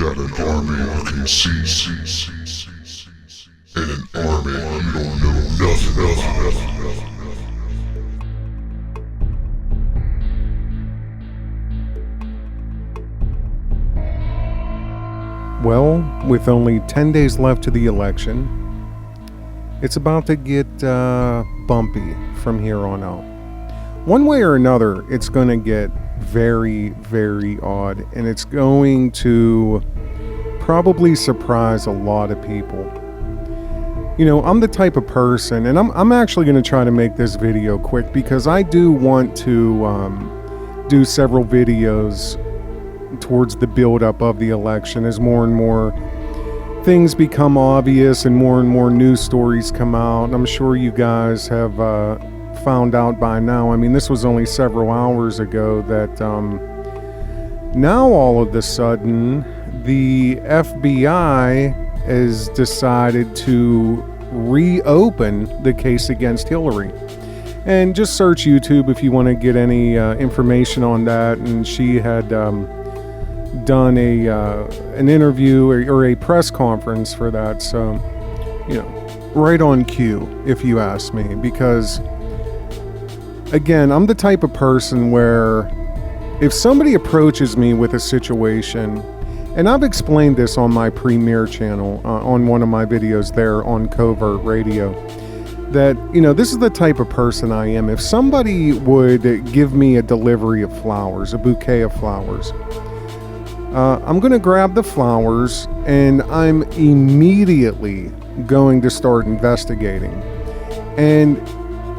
got an army you can see, and an army you don't know nothing about. Well, with only 10 days left to the election, it's about to get bumpy from here on out. One way or another, it's going to get very, very odd, and it's going to probably surprise a lot of people. You know, I'm the type of person, and I'm actually going to try to make this video quick because I do want to do several videos towards the build-up of the election as more and more things become obvious and more news stories come out. I'm sure you guys have found out by now. I mean, this was only several hours ago that now all of a sudden the FBI has decided to reopen the case against Hillary. And just search YouTube if you want to get any information on that. And she had done an interview or a press conference for that, so you know, right on cue if you ask me, because again, I'm the type of person where if somebody approaches me with a situation, and I've explained this on my premiere channel on one of my videos there on Covert Radio, that, you know, this is the type of person I am. If somebody would give me a delivery of flowers, a bouquet of flowers, I'm going to grab the flowers and I'm immediately going to start investigating. And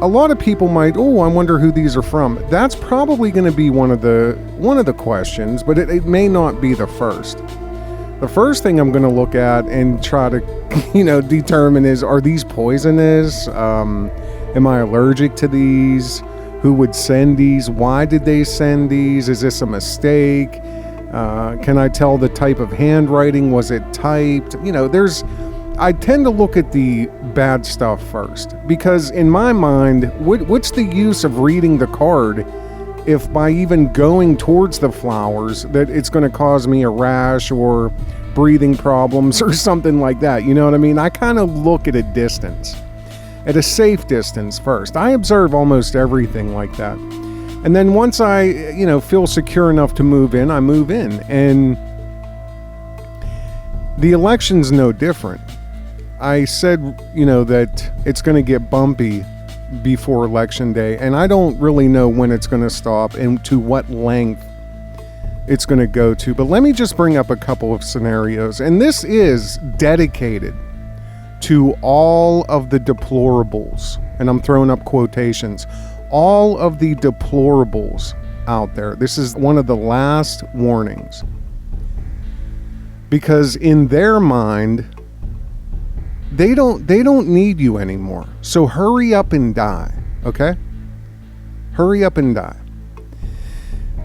a lot of people might, I wonder who these are from. That's probably going to be one of the questions, but it may not be the first. The first thing I'm going to look at and try to, determine is, are these poisonous? Am I allergic to these? Who would send these? Why did they send these? Is this a mistake? Can I tell the type of handwriting? Was it typed? I tend to look at the bad stuff first, because in my mind, what's the use of reading the card if by even going towards the flowers that it's going to cause me a rash or breathing problems or something like that? You know what I mean? I kind of look at a distance, at a safe distance first. I observe almost everything like that. And then once I, feel secure enough to move in, I move in. And the election's no different. I said, that it's going to get bumpy before election day, and I don't really know when it's going to stop and to what length it's going to go to. But let me just bring up a couple of scenarios. And this is dedicated to all of the deplorables. And I'm throwing up quotations. All of the deplorables out there. This is one of the last warnings. Because in their mind, they don't need you anymore. So hurry up and die, okay? Hurry up and die.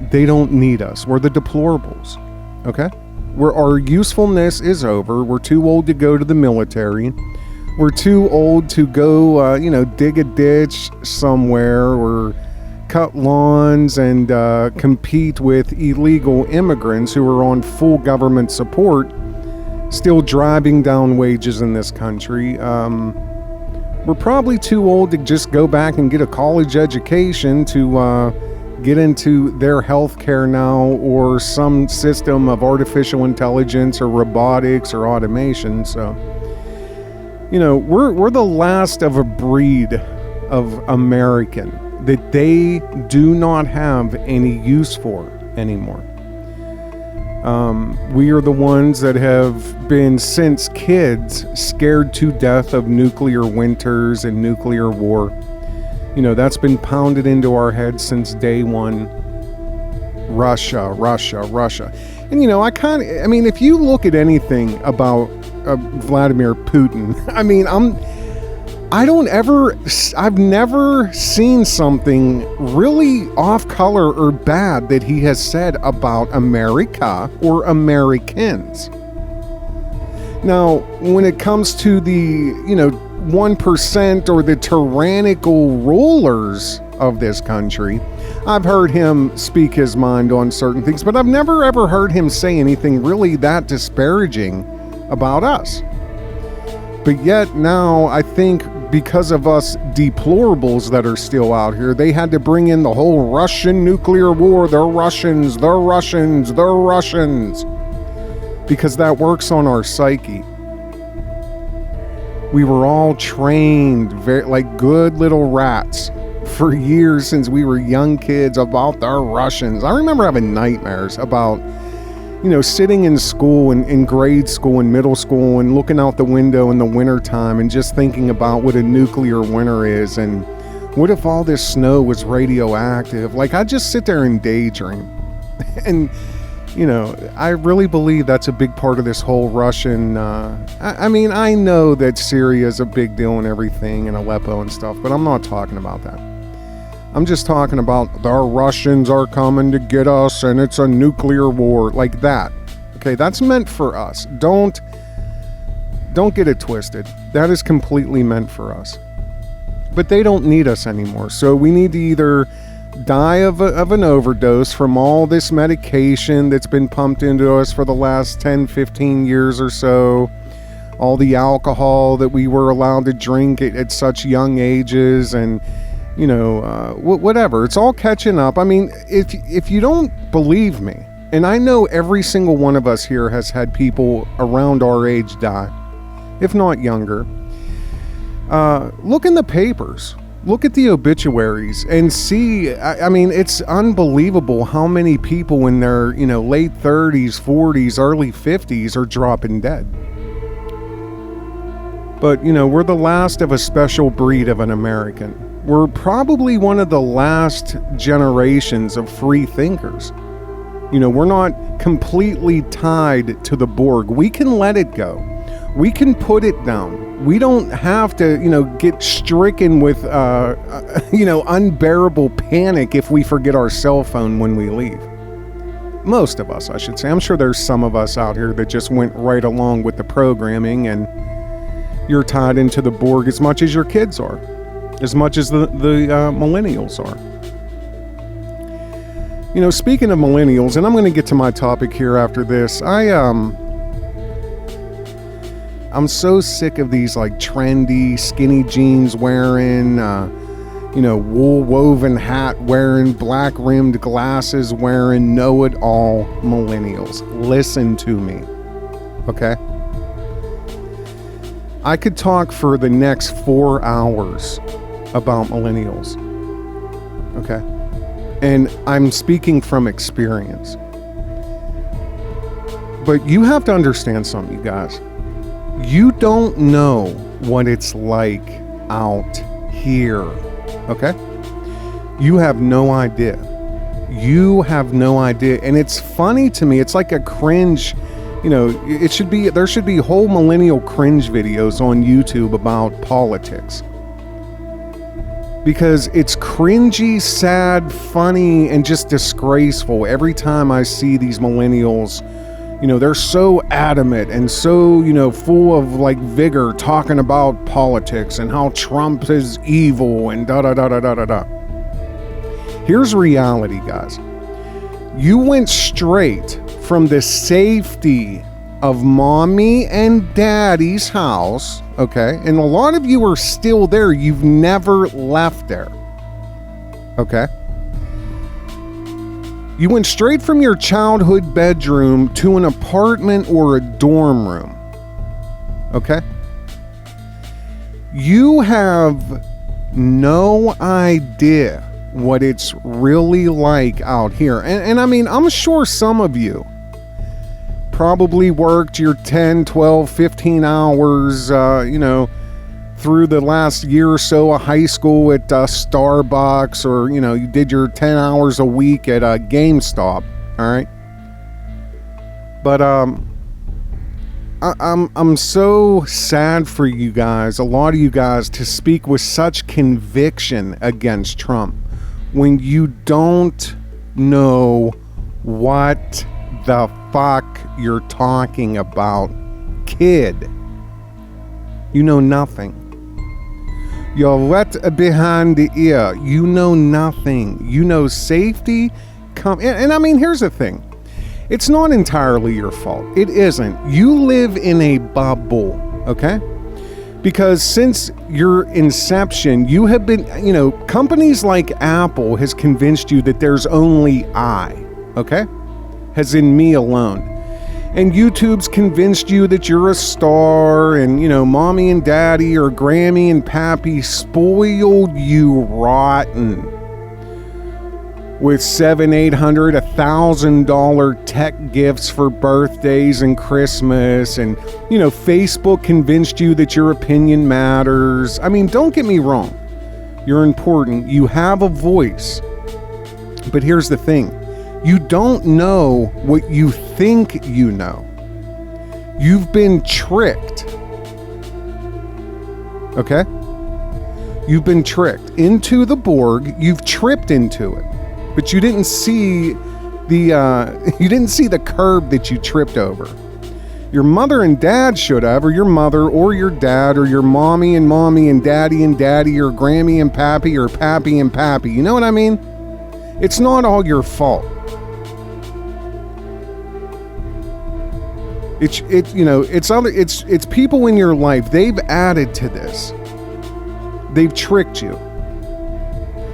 They don't need us. We're the deplorables, okay? Our usefulness is over. We're too old to go to the military. We're too old to go, dig a ditch somewhere or cut lawns and compete with illegal immigrants who are on full government support, still driving down wages in this country. We're probably too old to just go back and get a college education to get into their health care now, or some system of artificial intelligence or robotics or automation. So, we're the last of a breed of American that they do not have any use for anymore. We are the ones that have been, since kids, scared to death of nuclear winters and nuclear war. That's been pounded into our heads since day one. Russia. And, if you look at anything about Vladimir Putin, I've never seen something really off color or bad that he has said about America or Americans. Now, when it comes to the, 1% or the tyrannical rulers of this country. I've heard him speak his mind on certain things, but I've never ever heard him say anything really that disparaging about us. But yet now, I think because of us deplorables that are still out here, they had to bring in the whole Russian nuclear war. They're Russians, they're Russians, they're Russians. Because that works on our psyche. We were all trained like good little rats for years since we were young kids about the Russians. I remember having nightmares about, sitting in school, in grade school and middle school, and looking out the window in the wintertime and just thinking about what a nuclear winter is and what if all this snow was radioactive. Like, I just sit there and daydream. And I really believe that's a big part of this whole Russian, I know that Syria is a big deal and everything, and Aleppo and stuff, but I'm not talking about that. I'm just talking about the Russians are coming to get us and it's a nuclear war, like that. Okay, that's meant for us. Don't get it twisted. That is completely meant for us. But they don't need us anymore, so we need to either die of an overdose from all this medication that's been pumped into us for the last 10, 15 years or so, all the alcohol that we were allowed to drink at such young ages, and whatever. It's all catching up. I mean, if you don't believe me, and I know every single one of us here has had people around our age die, if not younger, look in the papers. Look at the obituaries and see, I mean, it's unbelievable how many people in their, late 30s, 40s, early 50s are dropping dead. But, we're the last of a special breed of an American. We're probably one of the last generations of free thinkers. We're not completely tied to the Borg. We can let it go. We can put it down. We don't have to, get stricken with, unbearable panic if we forget our cell phone when we leave. Most of us, I should say. I'm sure there's some of us out here that just went right along with the programming, and you're tied into the Borg as much as your kids are, as much as the millennials are. Speaking of millennials, and I'm going to get to my topic here after this, I'm so sick of these like trendy skinny jeans wearing, wool woven hat wearing, black rimmed glasses wearing, know-it-all millennials. Listen to me, okay? I could talk for the next 4 hours about millennials, okay? And I'm speaking from experience. But you have to understand something, you guys. You don't know what it's like out here, okay? You have no idea. You have no idea. And it's funny to me. It's like a cringe, there should be whole millennial cringe videos on YouTube about politics. Because it's cringy, sad, funny, and just disgraceful every time I see these millennials. They're so adamant and so, full of like vigor talking about politics and how Trump is evil and da-da-da-da-da-da-da. Here's reality, guys. You went straight from the safety of mommy and daddy's house, okay? And a lot of you are still there. You've never left there, okay? You went straight from your childhood bedroom to an apartment or a dorm room. Okay? You have no idea what it's really like out here. And I mean, I'm sure some of you probably worked your 10, 12, 15 hours, through the last year or so of high school at Starbucks, or you did your 10 hours a week at GameStop. All right, but I'm so sad for you guys, a lot of you guys, to speak with such conviction against Trump when you don't know what the fuck you're talking about, kid. You know nothing. You're wet behind the ear. You know nothing. You know safety. And I mean, here's the thing. It's not entirely your fault. It isn't. You live in a bubble, okay? Because since your inception, you have been, companies like Apple has convinced you that there's only I, okay? As in me alone. And YouTube's convinced you that you're a star, and, mommy and daddy or Grammy and Pappy spoiled you rotten with $700, $800, $1,000 tech gifts for birthdays and Christmas, and, Facebook convinced you that your opinion matters. I mean, don't get me wrong. You're important. You have a voice. But here's the thing. You don't know what you think you know. You've been tricked. Okay? You've been tricked into the Borg. You've tripped into it. But you didn't see the curb that you tripped over. Your mother and dad should have, or your mother or your dad, or your mommy and daddy, or Grammy and Pappy, or Pappy and Pappy. You know what I mean? It's not all your fault. It's people in your life. They've added to this. They've tricked you.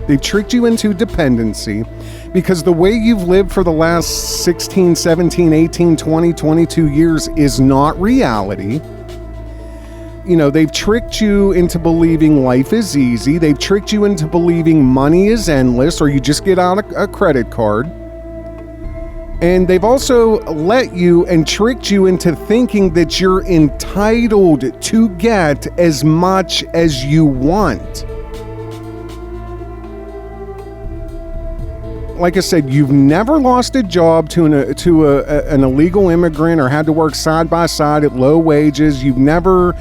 They've tricked you into dependency, because the way you've lived for the last 16, 17, 18, 20, 22 years is not reality. They've tricked you into believing life is easy. They've tricked you into believing money is endless, or you just get out a credit card. And they've also let you and tricked you into thinking that you're entitled to get as much as you want. Like I said, you've never lost a job to an illegal immigrant, or had to work side by side at low wages. You've never,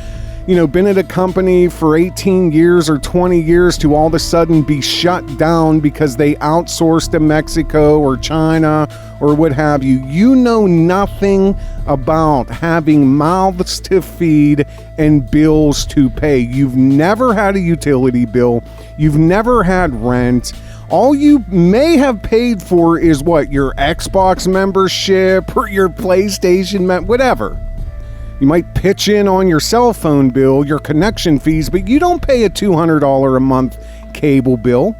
been at a company for 18 years or 20 years to all of a sudden be shut down because they outsourced to Mexico or China or what have you. You know nothing about having mouths to feed and bills to pay. You've never had a utility bill. You've never had rent. All you may have paid for is what? Your Xbox membership or your PlayStation, whatever. You might pitch in on your cell phone bill, your connection fees, but you don't pay a $200 a month cable bill.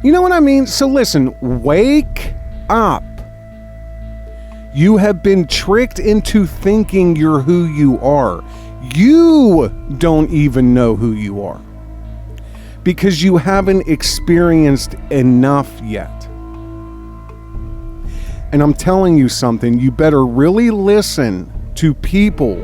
You know what I mean? So listen, wake up. You have been tricked into thinking you're who you are. You don't even know who you are, because you haven't experienced enough yet. And I'm telling you something, you better really listen to people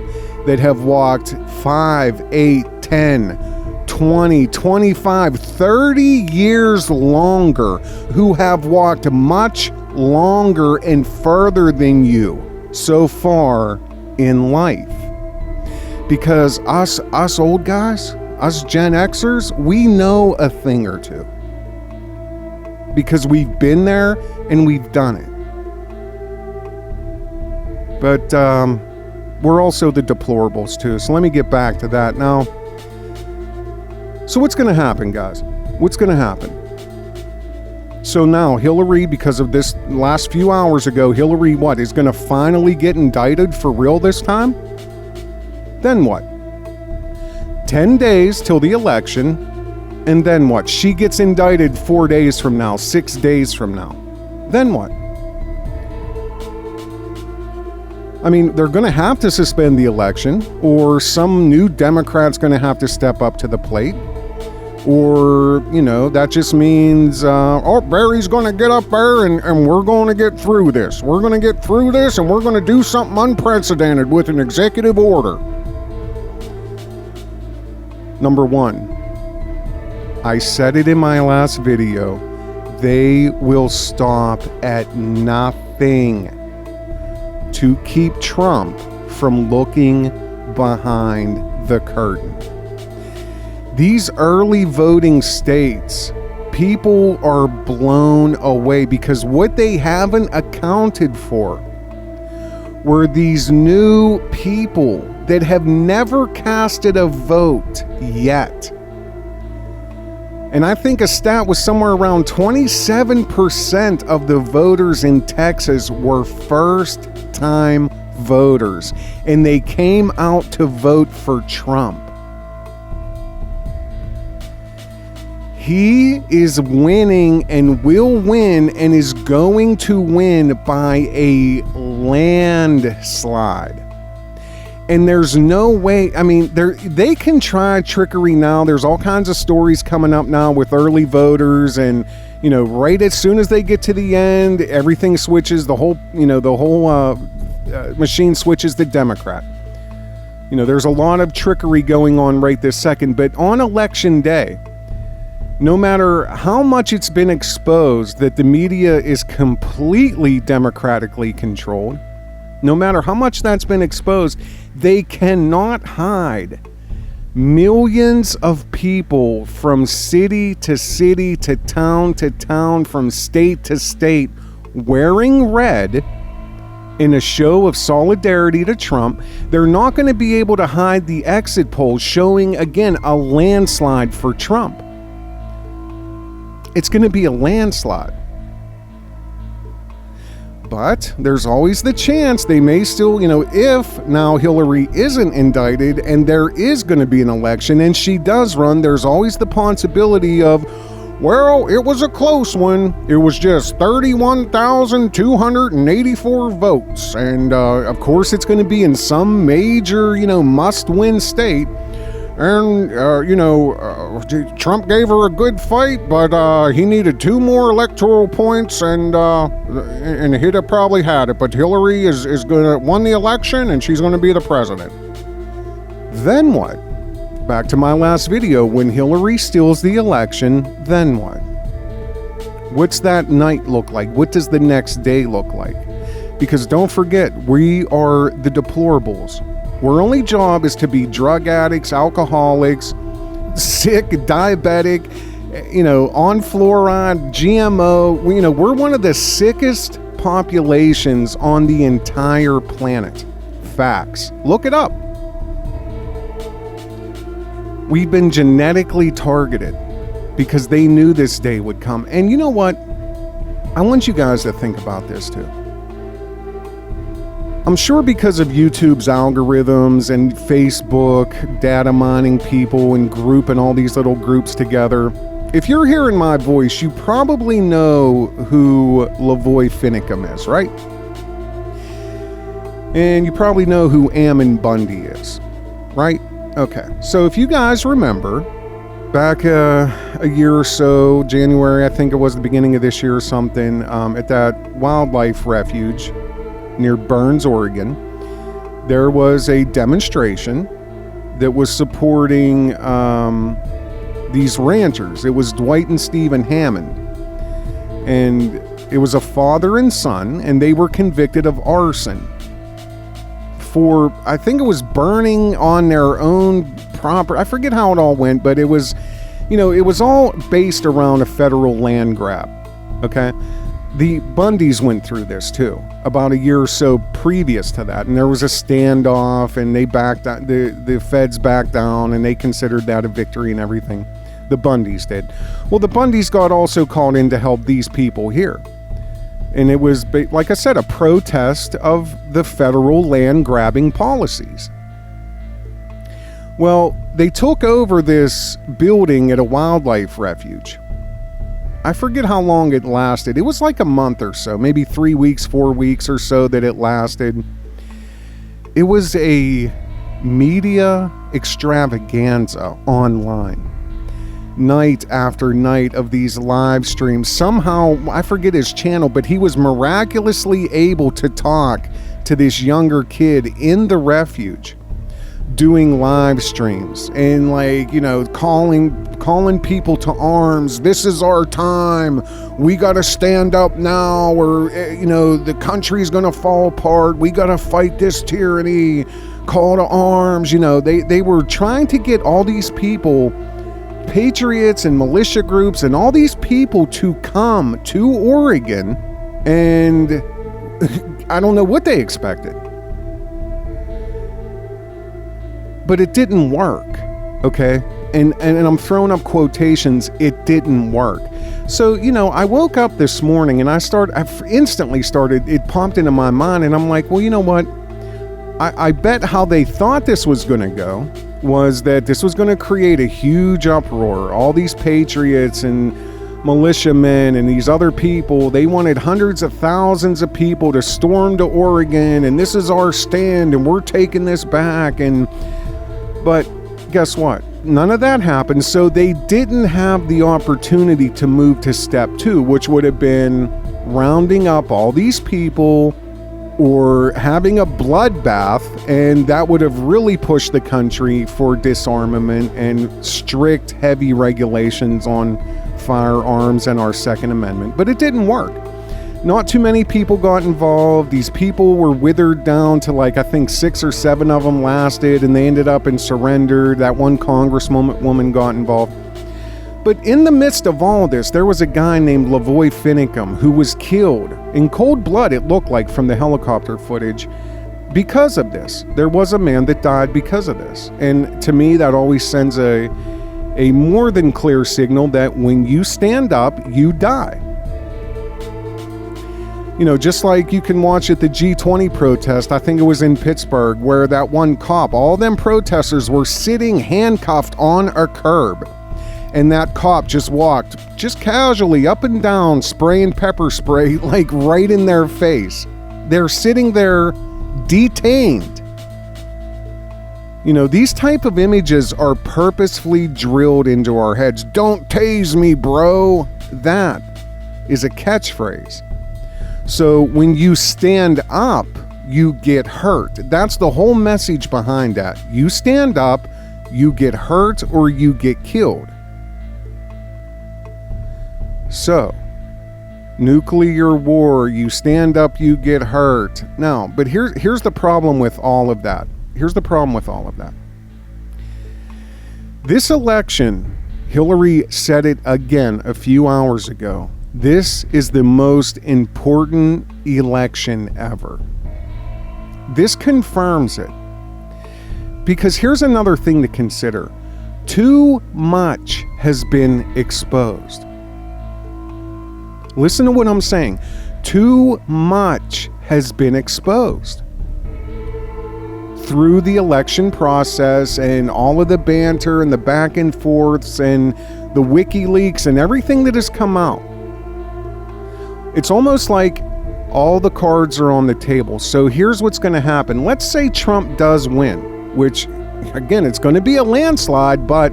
that have walked 5, 8, 10, 20, 25, 30 years longer, who have walked much longer and further than you so far in life. Because us old guys, us Gen Xers, we know a thing or two. Because we've been there and we've done it. But we're also the deplorables too. So let me get back to that now. So what's going to happen, guys? What's going to happen? So now Hillary, because of this last few hours ago, Hillary is going to finally get indicted for real this time? Then what? 10 days till the election, and then what? She gets indicted 4 days from now, 6 days from now. Then what? I mean, they're going to have to suspend the election, or some new Democrat's going to have to step up to the plate. Or, that just means, Barry's going to get up there and we're going to get through this. We're going to get through this, and we're going to do something unprecedented with an executive order. Number one, I said it in my last video, they will stop at nothing to keep Trump from looking behind the curtain. These early voting states, people are blown away because what they haven't accounted for were these new people that have never casted a vote yet. And I think a stat was somewhere around 27% of the voters in Texas were first-time voters, and they came out to vote for Trump. He is winning and will win and is going to win by a landslide. And there's no way, I mean, they can try trickery now. There's all kinds of stories coming up now with early voters, and, you know, right as soon as they get to the end, everything switches, the whole machine switches to Democrat. You know, there's a lot of trickery going on right this second, but on election day, no matter how much it's been exposed that the media is completely democratically controlled, no matter how much that's been exposed, they cannot hide millions of people from city to city to town, from state to state, wearing red in a show of solidarity to Trump. They're not going to be able to hide the exit polls showing, again, a landslide for Trump. It's going to be a landslide. But there's always the chance they may still, you know, if now Hillary isn't indicted and there is going to be an election and she does run, there's always the possibility of, well, it was a close one. It was just 31,284 votes. And of course, it's going to be in some major, you know, must-win state. And, Trump gave her a good fight, but he needed 2 more electoral points, and he'd have probably had it. But Hillary is going to won the election, and she's going to be the president. Then what? Back to my last video. When Hillary steals the election, then what? What's that night look like? What does the next day look like? Because don't forget, we are the deplorables. Our only job is to be drug addicts, alcoholics, sick, diabetic, you know, on fluoride, GMO. We're one of the sickest populations on the entire planet. Facts. Look it up. We've been genetically targeted because they knew this day would come. And you know what? I want you guys to think about this too. I'm sure because of YouTube's algorithms and Facebook data mining people and grouping all these little groups together, if you're hearing my voice, you probably know who Lavoy Finicum is, right? And you probably know who Ammon Bundy is, right? Okay, so if you guys remember, back a year or so, January, I think it was the beginning of this year or something, at that wildlife refuge near Burns, Oregon, there was a demonstration that was supporting these ranchers. It was Dwight and Stephen Hammond. And it was a father and son, and they were convicted of arson for, I think it was burning on their own property. I forget how it all went, but it was, it was all based around a federal land grab, okay? The Bundys went through this too, about a year or so previous to that, and there was a standoff, and they backed out, the feds backed down, and they considered that a victory and everything. The Bundys did. Well, the Bundys got also called in to help these people here, and it was, like I said, a protest of the federal land grabbing policies. Well, they took over this building at a wildlife refuge. I forget how long it lasted. It was like a month or so, maybe 3 weeks, 4 weeks or so that it lasted. It was a media extravaganza online. Night after night of these live streams. Somehow, I forget his channel, but he was miraculously able to talk to this younger kid in the refuge, doing live streams and calling people to arms. This is our time. We got to stand up now, or the country's going to fall apart. We got to fight this tyranny. Call to arms. They were trying to get all these people, patriots and militia groups and all these people, to come to Oregon, and I don't know what they expected. but it didn't work, okay? And I'm throwing up quotations, it didn't work. So, I woke up this morning and I instantly started, it popped into my mind, and I'm like, well, you know what? I bet how they thought this was going to go was that this was going to create a huge uproar. All these patriots and militiamen and these other people, they wanted hundreds of thousands of people to storm to Oregon, and this is our stand, and we're taking this back. But guess what? None of that happened, so they didn't have the opportunity to move to step 2, which would have been rounding up all these people or having a bloodbath, and that would have really pushed the country for disarmament and strict, heavy regulations on firearms and our Second Amendment. But it didn't work. Not too many people got involved. These people were withered down to I think 6 or 7 of them lasted, and they ended up and surrendered. That one congresswoman got involved. But in the midst of all this, there was a guy named Lavoy Finicum who was killed in cold blood, it looked like, from the helicopter footage because of this. There was a man that died because of this. And to me, that always sends a more than clear signal that when you stand up, you die. Just like you can watch at the G20 protest, I think it was in Pittsburgh, where that one cop, all them protesters were sitting handcuffed on a curb. And that cop just walked, just casually up and down, spraying pepper spray, right in their face. They're sitting there detained. These type of images are purposefully drilled into our heads. Don't tase me, bro. That is a catchphrase. So when you stand up, you get hurt. That's the whole message behind that. You stand up, you get hurt, or you get killed. So, nuclear war, you stand up, you get hurt. Now, but here's the problem with all of that. This election, Hillary said it again a few hours ago. This is the most important election ever. This confirms it. Because here's another thing to consider. Too much has been exposed. Listen to what I'm saying. Too much has been exposed through the election process and all of the banter and the back and forths and the WikiLeaks and everything that has come out. It's almost like all the cards are on the table. So here's what's going to happen. Let's say Trump does win, which, again, it's going to be a landslide, but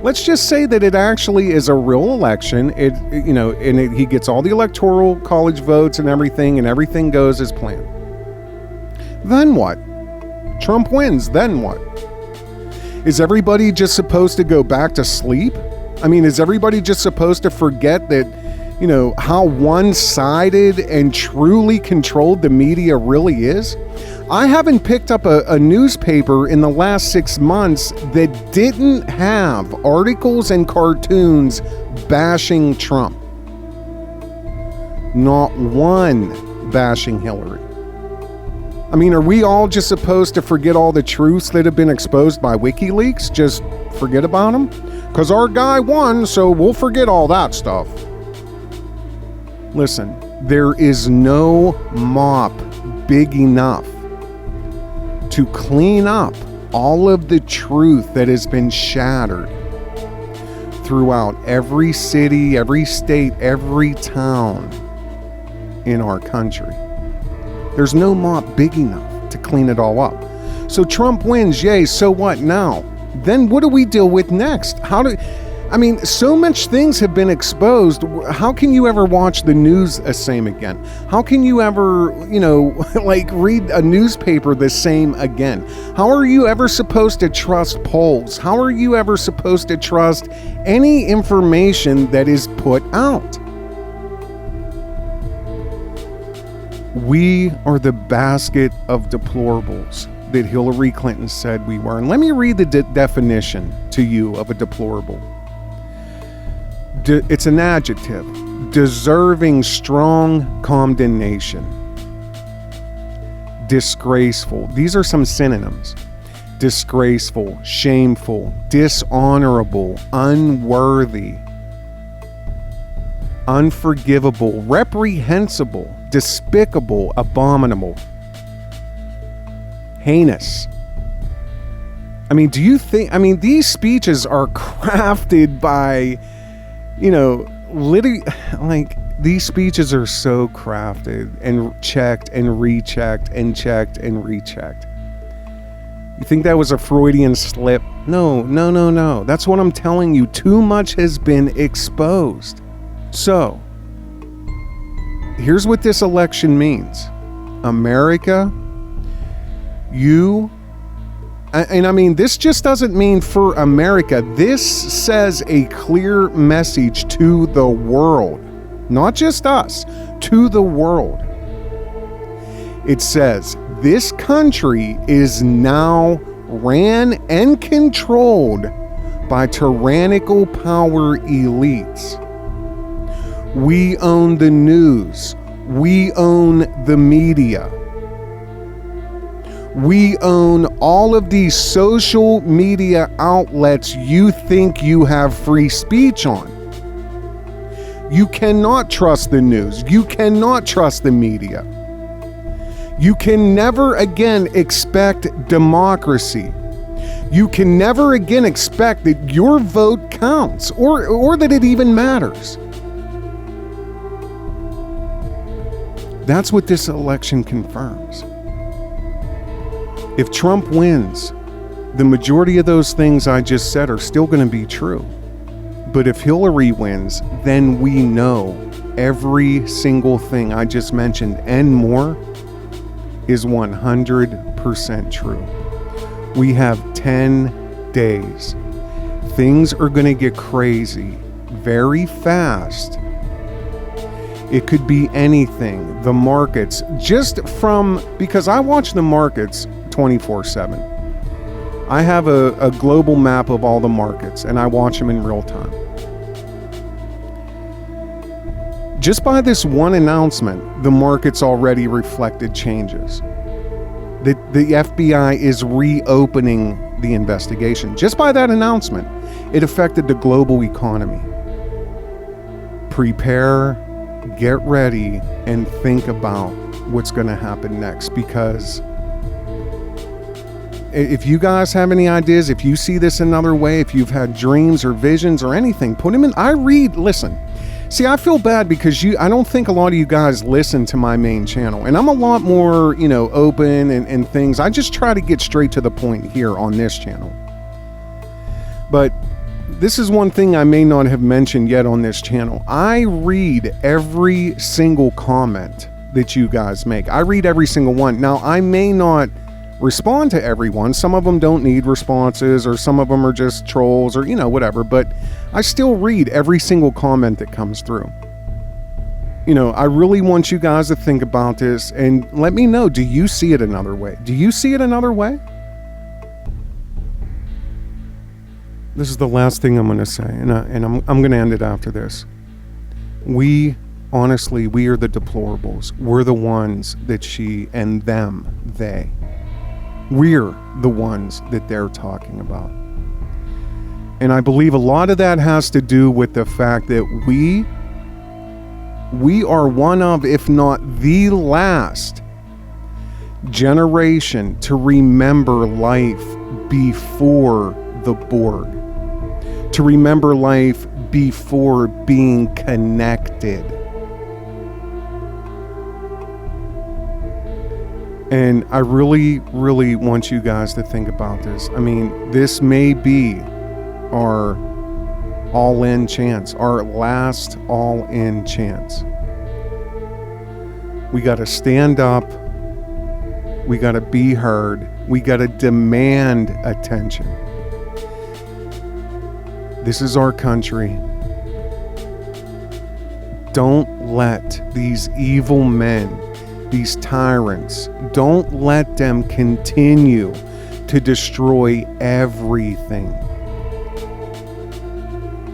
let's just say that it actually is a real election. He gets all the electoral college votes and everything goes as planned. Then what? Trump wins, then what? Is everybody just supposed to go back to sleep? Is everybody just supposed to forget that, how one-sided and truly controlled the media really is? I haven't picked up a newspaper in the last 6 months that didn't have articles and cartoons bashing Trump. Not one bashing Hillary. Are we all just supposed to forget all the truths that have been exposed by WikiLeaks? Just forget about them? Because our guy won, so we'll forget all that stuff. Listen, there is no mop big enough to clean up all of the truth that has been shattered throughout every city, every state, every town in our country. There's no mop big enough to clean it all up. So Trump wins, yay, so what now? Then what do we deal with next? So much things have been exposed. How can you ever watch the news the same again? How can you ever, read a newspaper the same again? How are you ever supposed to trust polls? How are you ever supposed to trust any information that is put out? We are the basket of deplorables that Hillary Clinton said we were. And let me read the definition to you of a deplorable. It's an adjective, deserving strong condemnation, disgraceful. These are some synonyms. disgraceful, shameful, dishonorable, unworthy, unforgivable, reprehensible, despicable, abominable, heinous. I mean, do you think, these speeches are crafted by, literally, these speeches are so crafted and checked and rechecked and checked and rechecked. You think that was a Freudian slip? No. That's what I'm telling you. Too much has been exposed. So, here's what this election means. America, this just doesn't mean for America. This says a clear message to the world, not just us, to the world. It says this country is now ran and controlled by tyrannical power elites. We own the news. We own the media. We own all of these social media outlets you think you have free speech on. You cannot trust the news. You cannot trust the media. You can never again expect democracy. You can never again expect that your vote counts or that it even matters. That's what this election confirms. If Trump wins, the majority of those things I just said are still going to be true. But if Hillary wins, then we know every single thing I just mentioned and more is 100% true. We have 10 days. Things are going to get crazy very fast. It could be anything. The markets, because I watch the markets 24/7. I have a global map of all the markets and I watch them in real time. Just by this one announcement, the markets already reflected changes. The FBI is reopening the investigation. Just by that announcement, it affected the global economy. Prepare, get ready, and think about what's going to happen next, because if you guys have any ideas, if you see this another way, if you've had dreams or visions or anything, put them in. Listen. See, I feel bad because I don't think a lot of you guys listen to my main channel, and I'm a lot more, open and things. I just try to get straight to the point here on this channel. But this is one thing I may not have mentioned yet on this channel. I read every single comment that you guys make. I read every single one. Now, I may not respond to everyone. Some of them don't need responses, or some of them are just trolls, or whatever, but I still read every single comment that comes through. I really want you guys to think about this and let me know, do you see it another way? Do you see it another way? This is the last thing I'm going to say, and I'm going to end it after this. We are the deplorables. We're the ones that she and them, they. We're the ones that they're talking about. And I believe a lot of that has to do with the fact that we are one of, if not the last generation to remember life before the Borg. To remember life before being connected. And I really, really want you guys to think about this. This may be our all-in chance, our last all-in chance. We got to stand up. We got to be heard. We got to demand attention. This is our country. Don't let these evil men, these tyrants, don't let them continue to destroy everything.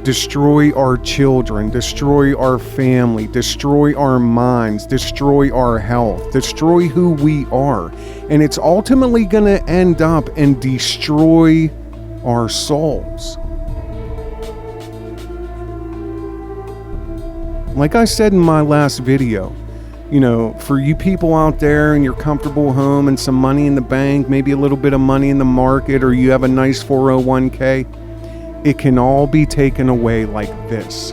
destroy our children, destroy our family, destroy our minds, destroy our health, destroy who we are. And it's ultimately going to end up and destroy our souls. Like I said in my last video, you know, for you people out there in your comfortable home and some money in the bank, maybe a little bit of money in the market, or you have a nice 401k, it can all be taken away like this.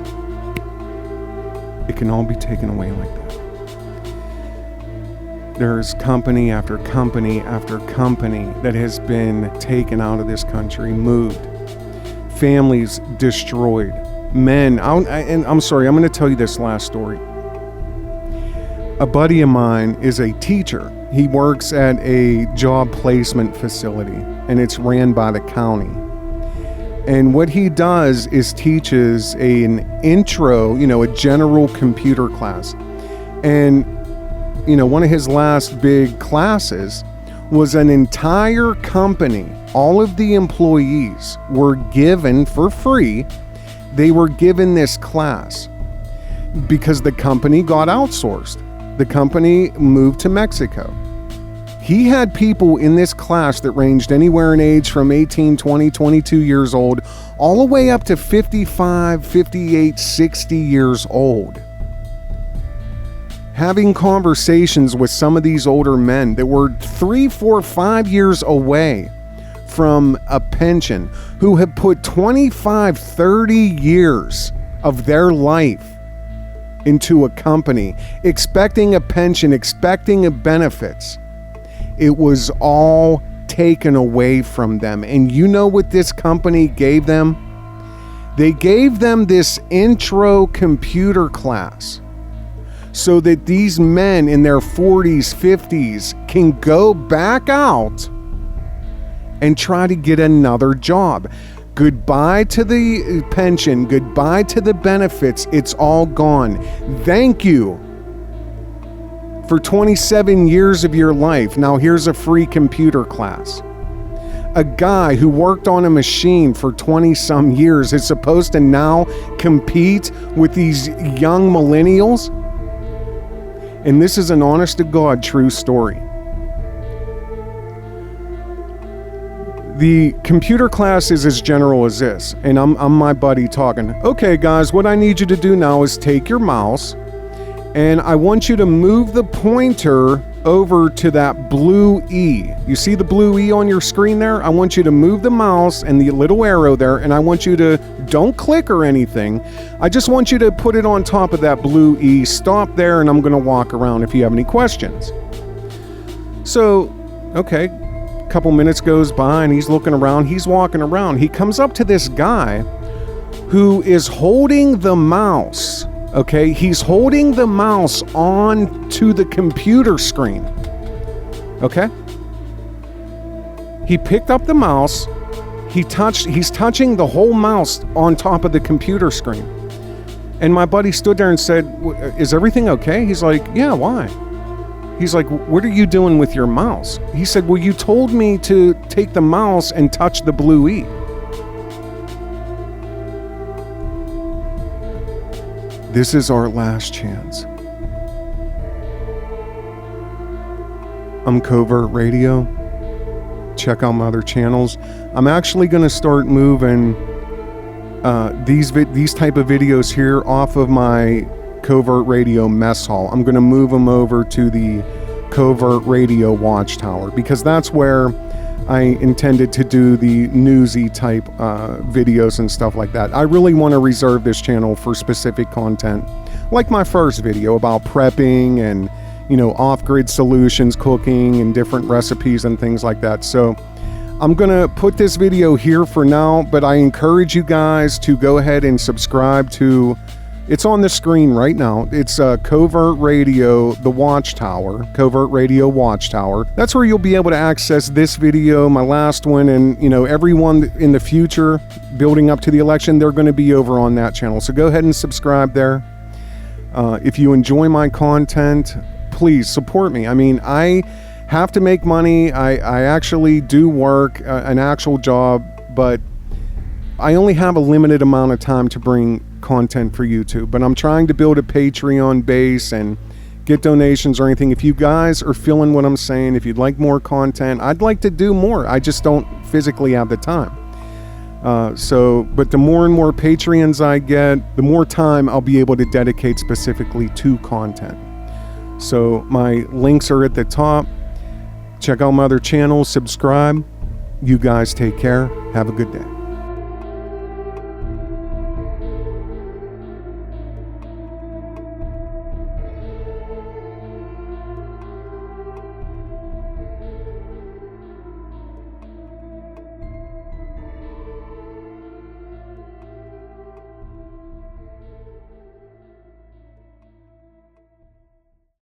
It can all be taken away like that. There's company after company after company that has been taken out of this country, moved. Families destroyed. Men, and I'm sorry, I'm going to tell you this last story. A buddy of mine is a teacher. He works at a job placement facility, and it's ran by the county. And what he does is teaches an intro, you know, a general computer class. And, you know, one of his last big classes was an entire company. All of the employees were given for free. They were given this class because the company got outsourced. The company moved to Mexico. He had people in this class that ranged anywhere in age from 18, 20, 22 years old, all the way up to 55, 58, 60 years old. Having conversations with some of these older men that were 3, 4, 5 years away from a pension, who have put 25, 30 years of their life into a company, expecting a pension, expecting benefits. It was all taken away from them. And you know what this company gave them? They gave them this intro computer class so that these men in their 40s, 50s can go back out and try to get another job. Goodbye to the pension, goodbye to the benefits. It's all gone. Thank you for 27 years of your life. Now here's a free computer class. A guy who worked on a machine for 20 some years is supposed to now compete with these young millennials. And this is an honest to God true story. The computer class is as general as this, and I'm my buddy talking. Okay, guys, what I need you to do now is take your mouse, and I want you to move the pointer over to that blue E. You see the blue E on your screen there? I want you to move the mouse and the little arrow there, and I want you to, don't click or anything. I just want you to put it on top of that blue E. Stop there, and I'm going to walk around if you have any questions. So, okay. Couple minutes goes by and he's looking around, he's walking around. He comes up to this guy who is holding the mouse. Okay, he's holding the mouse on to the computer screen. Okay, he picked up the mouse, he's touching the whole mouse on top of the computer screen. And my buddy stood there and said, "Is everything okay?" He's like, "Yeah, why?" He's like, "What are you doing with your mouse?" He said, "Well, you told me to take the mouse and touch the blue E." This is our last chance. I'm Covert Radio. Check out my other channels. I'm actually going to start moving these type of videos here off of my Covert Radio mess hall. I'm going to move them over to the Covert Radio Watchtower because that's where I intended to do the newsy type videos and stuff like that. I really want to reserve this channel for specific content, like my first video about prepping and, you know, off-grid solutions, cooking and different recipes and things like that. So I'm going to put this video here for now, but I encourage you guys to go ahead and subscribe to, it's on the screen right now. It's Covert Radio, the Watchtower, Covert Radio Watchtower. That's where you'll be able to access this video, my last one, and, you know, everyone in the future building up to the election, they're going to be over on that channel. So go ahead and subscribe there. If you enjoy my content, please support me. I mean, I have to make money. I actually do work an actual job, but I only have a limited amount of time to bring content for YouTube, but I'm trying to build a Patreon base and get donations or anything. If you guys are feeling what I'm saying, if you'd like more content, I'd like to do more. I just don't physically have the time. But the more and more Patreons I get, the more time I'll be able to dedicate specifically to content. So my links are at the top. Check out my other channels, subscribe. You guys take care. Have a good day.